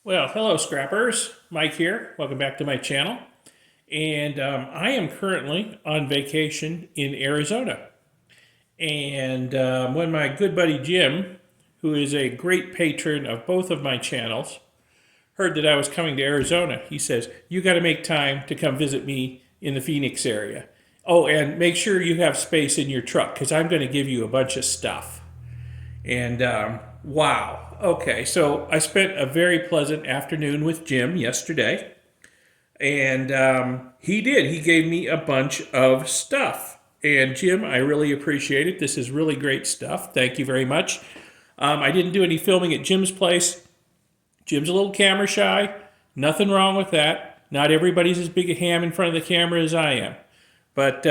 Well, hello, scrappers. Mike here. Welcome back to my channel. And I am currently on vacation in Arizona. And when my good buddy Jim, who is a great patron of both of my channels, heard that I was coming to Arizona, he says, "You got to make time to come visit me in the Phoenix area. Oh, and make sure you have space in your truck because I'm going to give you a bunch of stuff." And wow. Okay, so I spent a very pleasant afternoon with Jim yesterday. And he did. He gave me a bunch of stuff. And Jim, I really appreciate it. This is really great stuff. Thank you very much. I didn't do any filming at Jim's place. Jim's a little camera shy. Nothing wrong with that. Not everybody's as big a ham in front of the camera as I am. But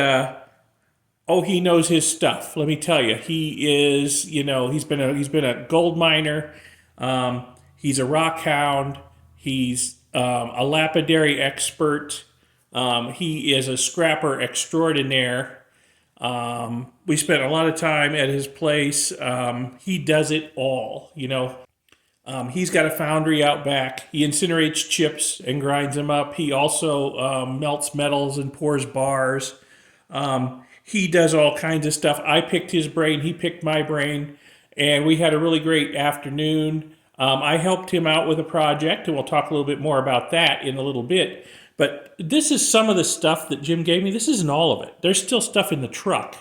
oh, he knows his stuff. Let me tell you, he is. He's been a gold miner. He's a rock hound. He's a lapidary expert. He is a scrapper extraordinaire. We spent a lot of time at his place. He does it all. He's got a foundry out back. He incinerates chips and grinds them up. He also melts metals and pours bars. He does all kinds of stuff. I picked his brain, he picked my brain, and we had a really great afternoon. I helped him out with a project, and we'll talk a little bit more about that in a little bit. But this is some of the stuff that Jim gave me. This isn't all of it. There's still stuff in the truck.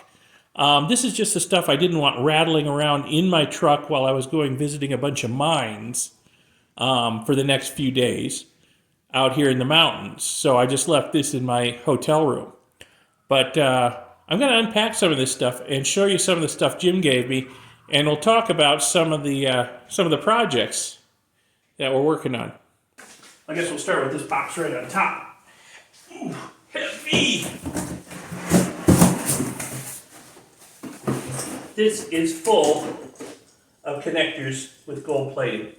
This is just the stuff I didn't want rattling around in my truck while I was going visiting a bunch of mines for the next few days out here in the mountains. So I just left this in my hotel room. But I'm going to unpack some of this stuff and show you some of the stuff Jim gave me, and we'll talk about some of the projects that we're working on. I guess we'll start with this box right on top. Ooh, heavy! This is full of connectors with gold plating.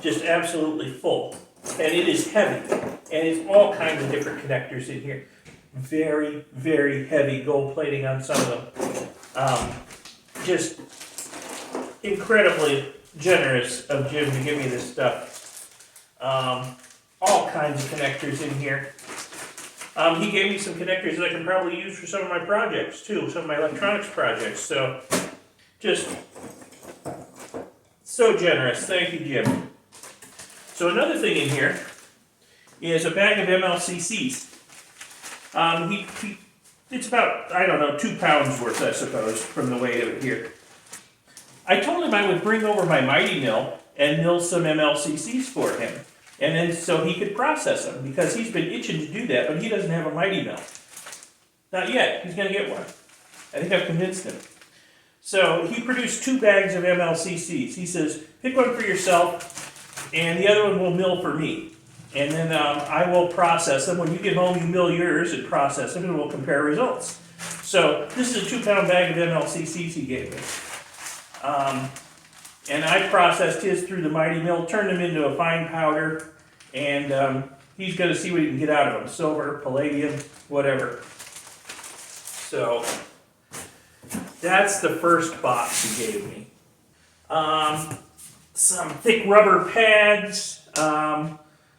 Just absolutely full. And it is heavy. And it's all kinds of different connectors in here. Very, very heavy gold plating on some of them. Just incredibly generous of Jim to give me this stuff. All kinds of connectors in here. He gave me some connectors that I can probably use for some of my projects too, some of my electronics projects. So, just so generous. Thank you, Jim. So another thing in here is a bag of MLCCs. It's about, I don't know, 2 pounds worth, I suppose, from the weight of it here. I told him I would bring over my mighty mill and mill some MLCCs for him. And then so he could process them, because he's been itching to do that, but he doesn't have a mighty mill. Not yet. He's going to get one. I think I've convinced him. So he produced 2 bags of MLCCs. He says, pick one for yourself, and the other one will mill for me. And then I will process them. When you get home, you mill yours and process them, and we'll compare results. So this is a 2-pound bag of MLCCs he gave me. And I processed his through the mighty mill, turned them into a fine powder, and he's going to see what he can get out of them. Silver, palladium, whatever. So that's the first box he gave me. Some thick rubber pads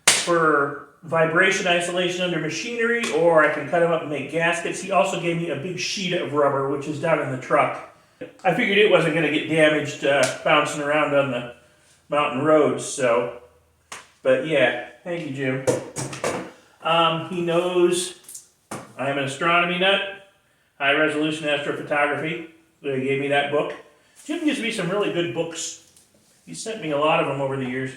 for vibration isolation under machinery, or I can cut them up and make gaskets. He also gave me a big sheet of rubber, which is down in the truck. I figured it wasn't going to get damaged bouncing around on the mountain roads, so. But yeah, thank you, Jim. He knows I'm an astronomy nut, high resolution astrophotography. So he gave me that book. Jim gives me some really good books. He sent me a lot of them over the years.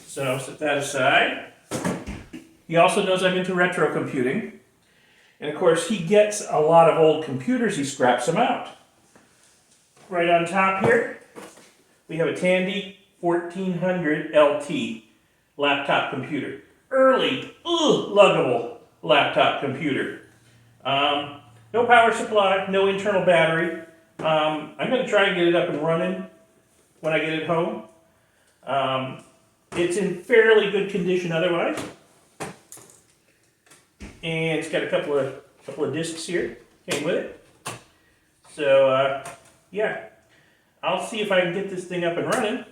So set that aside. He also knows I'm into retro computing. And of course, he gets a lot of old computers, he scraps them out. Right on top here, we have a Tandy 1400 LT laptop computer. Early, luggable laptop computer. No power supply, no internal battery. I'm going to try and get it up and running when I get it home. It's in fairly good condition otherwise. And it's got a couple of discs here, came with it. So yeah, I'll see if I can get this thing up and running.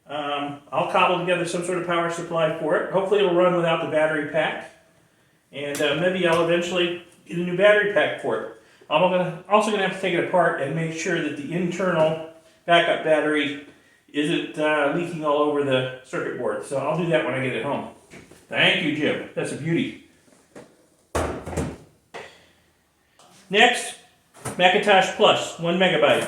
I'll cobble together some sort of power supply for it. Hopefully it'll run without the battery pack. And maybe I'll eventually get a new battery pack for it. I'm also going to have to take it apart and make sure that the internal backup battery isn't leaking all over the circuit board. So I'll do that when I get it home. Thank you, Jim. That's a beauty. Next, Macintosh Plus, 1 megabyte.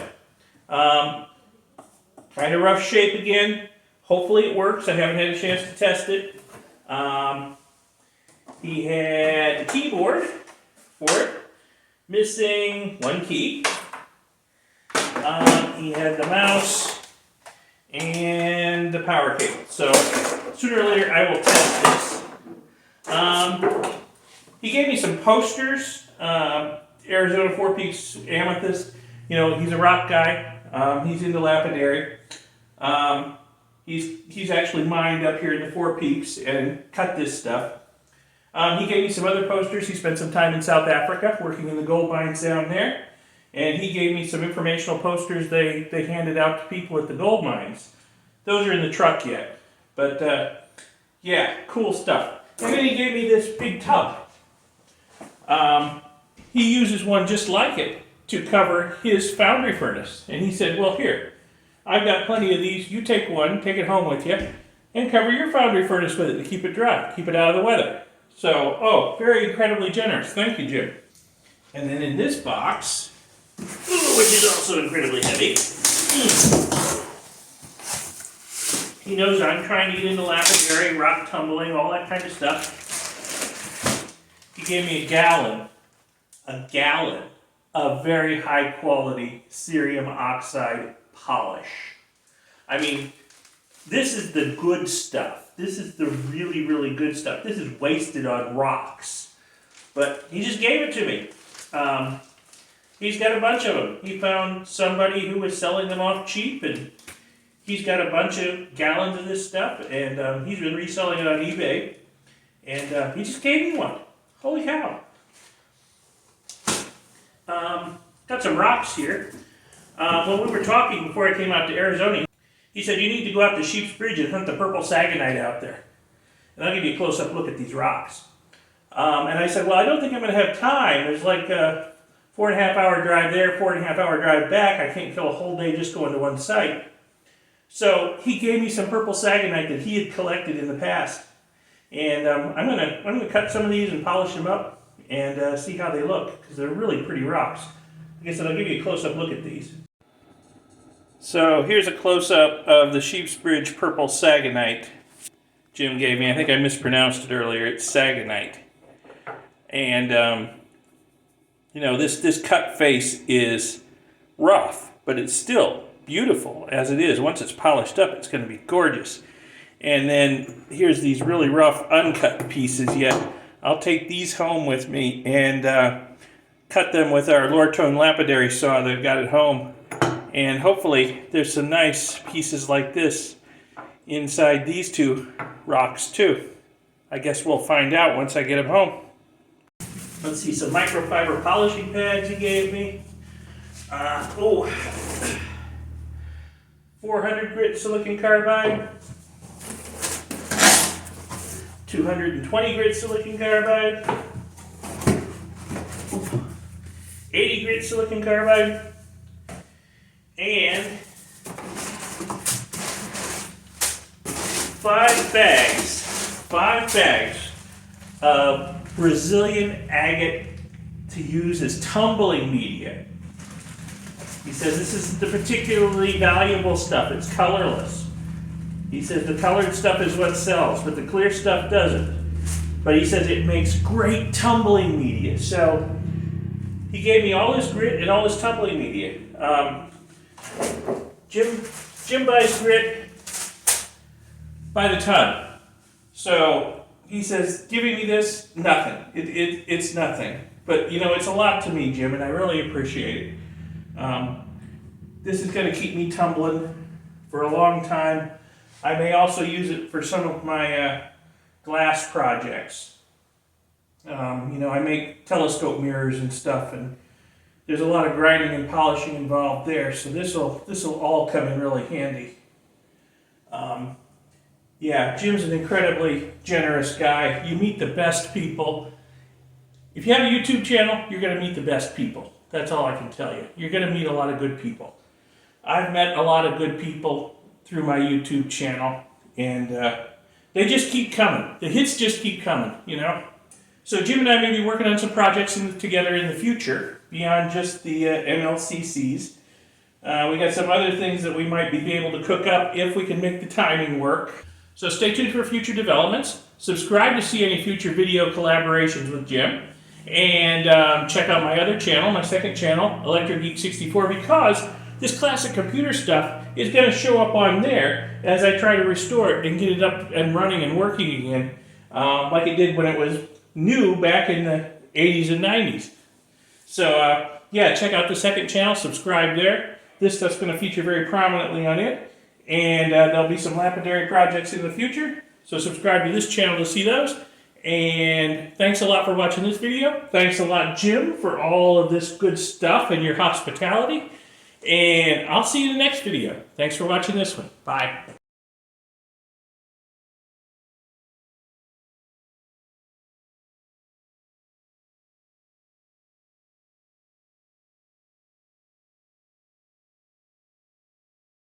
Kind of rough shape again. Hopefully it works. I haven't had a chance to test it. He had the keyboard for it, missing 1 key. He had the mouse and the power cable. So sooner or later I will test this. He gave me some posters. Arizona Four Peaks Amethyst. You know, he's a rock guy. He's into Lapidary. He's actually mined up here in the Four Peaks and cut this stuff. He gave me some other posters. He spent some time in South Africa working in the gold mines down there. And he gave me some informational posters they handed out to people at the gold mines. Those are in the truck yet. But yeah, cool stuff. And then he gave me this big tub. He uses one just like it to cover his foundry furnace. And he said, well, here, I've got plenty of these. You take one, take it home with you, and cover your foundry furnace with it to keep it dry, keep it out of the weather. So, oh, very incredibly generous. Thank you, Jim. And then in this box, which is also incredibly heavy, he knows I'm trying to get into Lapidary, rock tumbling, all that kind of stuff. He gave me a gallon of very high quality cerium oxide polish. I mean, this is the good stuff. This is the really, really good stuff. This is wasted on rocks. But he just gave it to me. He's got a bunch of them. He found somebody who was selling them off cheap, and he's got a bunch of gallons of this stuff, and he's been reselling it on eBay. And he just gave me one. Holy cow. Got some rocks here. When we were talking before I came out to Arizona, he said, you need to go out to Sheep's Bridge and hunt the purple sagonite out there. And I'll give you a close-up look at these rocks. And I said, well, I don't think I'm going to have time. There's like a 4.5-hour drive there, 4.5-hour drive back. I can't fill a whole day just going to one site. So he gave me some purple sagonite that he had collected in the past. And I'm gonna cut some of these and polish them up and see how they look, because they're really pretty rocks. Like I said, I'll give you a close-up look at these. So here's a close-up of the Sheep's Bridge purple sagonite Jim gave me. I think I mispronounced it earlier. It's sagonite. And, you know, this cut face is rough, but it's still beautiful as it is. Once it's polished up, it's going to be gorgeous. And then here's these really rough uncut pieces yet. I'll take these home with me and cut them with our Lortone lapidary saw that I've got at home. And hopefully there's some nice pieces like this inside these two rocks too. I guess we'll find out once I get them home. Let's see, some microfiber polishing pads he gave me. 400 grit silicon carbide. 220 grit silicon carbide, 80 grit silicon carbide, and 5 bags of Brazilian agate to use as tumbling media. He says this is the particularly valuable stuff. It's colorless. He says the colored stuff is what sells, but the clear stuff doesn't. But he says it makes great tumbling media. So he gave me all this grit and all this tumbling media. Jim buys grit by the ton. So he says, giving me this, nothing. It's nothing. But, you know, it's a lot to me, Jim, and I really appreciate it. This is going to keep me tumbling for a long time. I may also use it for some of my glass projects. You know, I make telescope mirrors and stuff, and there's a lot of grinding and polishing involved there, so this will all come in really handy. Yeah, Jim's an incredibly generous guy. You meet the best people. If you have a YouTube channel, you're going to meet the best people. That's all I can tell you. You're going to meet a lot of good people. I've met a lot of good people through my YouTube channel, and they just keep coming. The hits just keep coming, you know? So Jim and I may be working on some projects together in the future, beyond just the MLCCs. We got some other things that we might be able to cook up if we can make the timing work. So stay tuned for future developments. Subscribe to see any future video collaborations with Jim. And check out my other channel, my second channel, Electric Geek 64, because this classic computer stuff is going to show up on there as I try to restore it and get it up and running and working again, like it did when it was new back in the 80s and 90s. So yeah, check out the second channel, subscribe there. This stuff's going to feature very prominently on it. And there'll be some lapidary projects in the future. So subscribe to this channel to see those. And thanks a lot for watching this video. Thanks a lot, Jim, for all of this good stuff and your hospitality. And I'll see you in the next video. Thanks for watching this one. Bye.